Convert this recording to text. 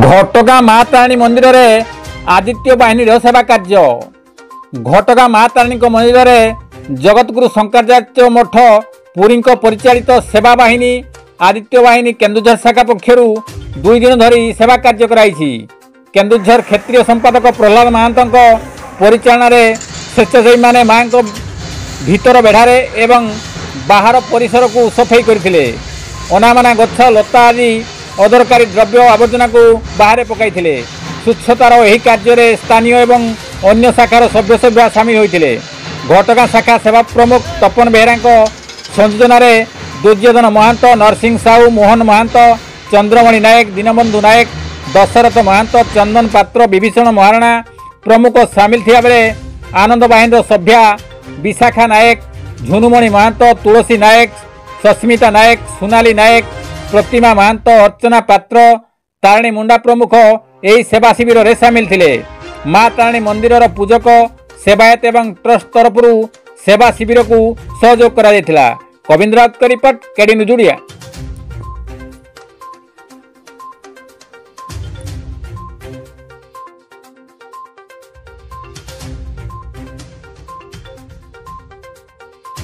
घटगाँ माँ तारिणी मंदिर में आदित्य बाहिनी सेवा कार्य। घटगाँ माँ तारिणी मंदिर में जगतगुरु शंकराचार्य मठ पुरी परिचालित सेवा बाहिनी आदित्य बाहिनी केन्दुझर शाखा पक्षर 2 दिन धरी सेवा कार्य कराई। केन्दुझर क्षेत्रीय संपादक प्रहलाद महांत परिचालन में स्वेच्छासेवी मैंने माँ भीतर बेढ़ारे एवं बाहर परिसर को सफाई करते। अनामना गछ लता आदि अदरकारी द्रव्य आवर्जना को बाहर पकाई। स्वच्छतार यह कार्य स्थानीय एवं अन्य शाखार सभ्य सामिल होते। घटगाँ शाखा सेवा प्रमुख तपन बेहरा संयोजन में दुर्योधन महांत, नरसिंह साहू, मोहन महांत, चंद्रमणि नायक, दीनबंधु नायक, दशरथ महांत, चंदन पात्र, विभीषण महाराणा प्रमुख सामिल थिया बेले आनंद बाहिनी सभ्या विशाखा नायक, झुनुमणि महांत, तुलसी नायक, सस्मिता नायक, सोनाली नायक, प्रतिमा महांत, अर्चना पात्र, तारिणी मुंडा प्रमुख यही सेवा शिविर में सामिल थे। माँ तारिणी मंदिर पूजक सेवायत एवं ट्रस्ट तरफ सेवा शिविर को सहयोग करा। कविंद्र राउत का रिपोर्ट, केडी न्यूज ओडिया।